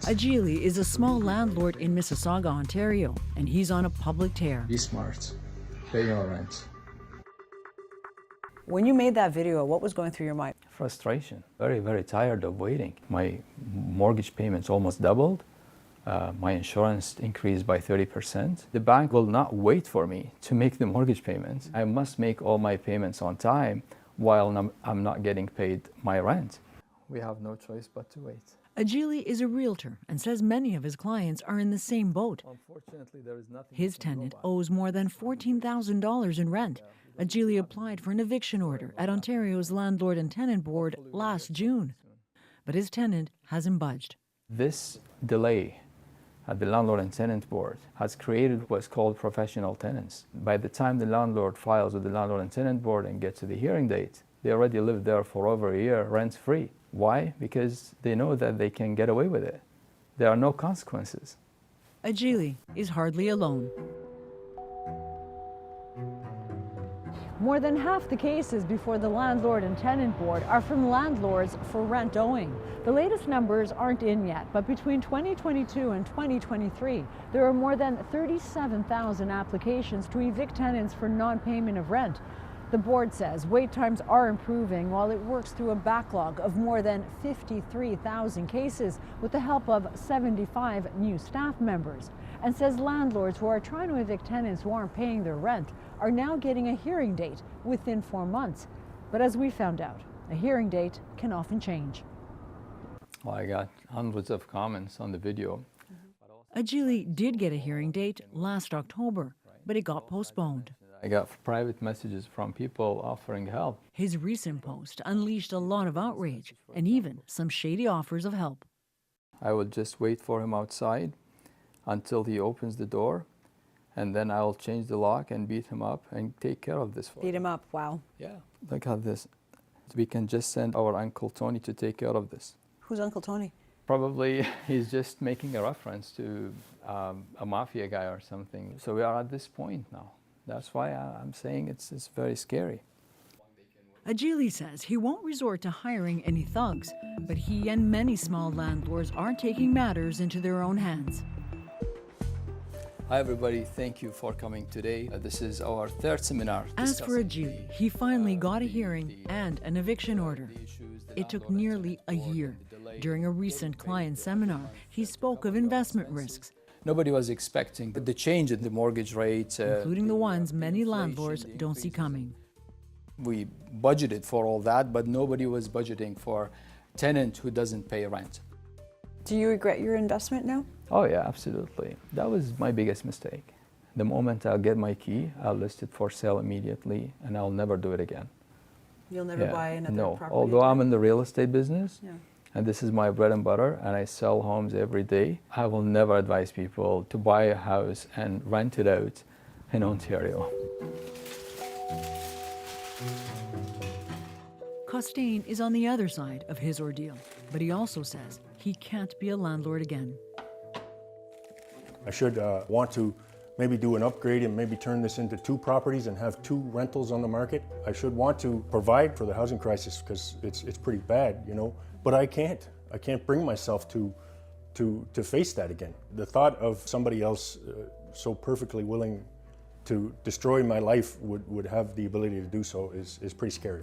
Ajili is a small landlord in Mississauga, Ontario, and he's on a public tear. Be smart. Pay your rent. When you made that video, what was going through your mind? Frustration. Very, very tired of waiting. My mortgage payments almost doubled. My insurance increased by 30%. The bank will not wait for me to make the mortgage payments. I must make all my payments on time while I'm not getting paid my rent. We have no choice but to wait. Ajili is a realtor and says many of his clients are in the same boat. Unfortunately, there is nothing. His tenant owes more than $14,000 in rent. Ajili applied for an eviction order at Ontario's Landlord and Tenant Board last June, but his tenant hasn't budged. This delay at the Landlord and Tenant Board has created what's called professional tenants. By the time the landlord files with the Landlord and Tenant Board and gets to the hearing date, they already lived there for over a year rent-free. Why? Because they know that they can get away with it. There are no consequences. Ajili is hardly alone. More than half the cases before the Landlord and Tenant Board are from landlords for rent owing. The latest numbers aren't in yet, but between 2022 and 2023, there are more than 37,000 applications to evict tenants for non-payment of rent. The board says wait times are improving while it works through a backlog of more than 53,000 cases with the help of 75 new staff members, and says landlords who are trying to evict tenants who aren't paying their rent are now getting a hearing date within 4 months. But as we found out, a hearing date can often change. Well, I got hundreds of comments on the video. Ajili did get a hearing date last October, but it got postponed. I got private messages from people offering help. His recent post unleashed a lot of outrage and even some shady offers of help. I will just wait for him outside until he opens the door, and then I'll change the lock and beat him up and take care of this for Beat him up, wow. Yeah, look at this. We can just send our Uncle Tony to take care of this. Who's Uncle Tony? Probably he's just making a reference to a mafia guy or something. So we are at this point now. That's why I'm saying it's very scary. Ajili says he won't resort to hiring any thugs, but he and many small landlords are taking matters into their own hands. Hi everybody, thank you for coming today. This is our third seminar. As for Ajili, he finally got a hearing and an eviction order. It took nearly a year. During a recent client seminar, he spoke of investment risks. Nobody was expecting the change in the mortgage rates, including the ones many landlords don't see coming. We budgeted for all that, but nobody was budgeting for a tenant who doesn't pay rent. Do you regret your investment now? Oh yeah, absolutely. That was my biggest mistake. The moment I'll get my key, I'll list it for sale immediately, and I'll never do it again. You'll never buy another property? Although I'm in the real estate business, yeah. And this is my bread and butter, and I sell homes every day, I will never advise people to buy a house and rent it out in Ontario. Costain is on the other side of his ordeal, but he also says he can't be a landlord again. I should want to maybe do an upgrade and maybe turn this into 2 properties and have 2 rentals on the market. I should want to provide for the housing crisis because it's pretty bad, you know, but I can't. I can't bring myself to face that again. The thought of somebody else so perfectly willing to destroy my life would have the ability to do so is pretty scary.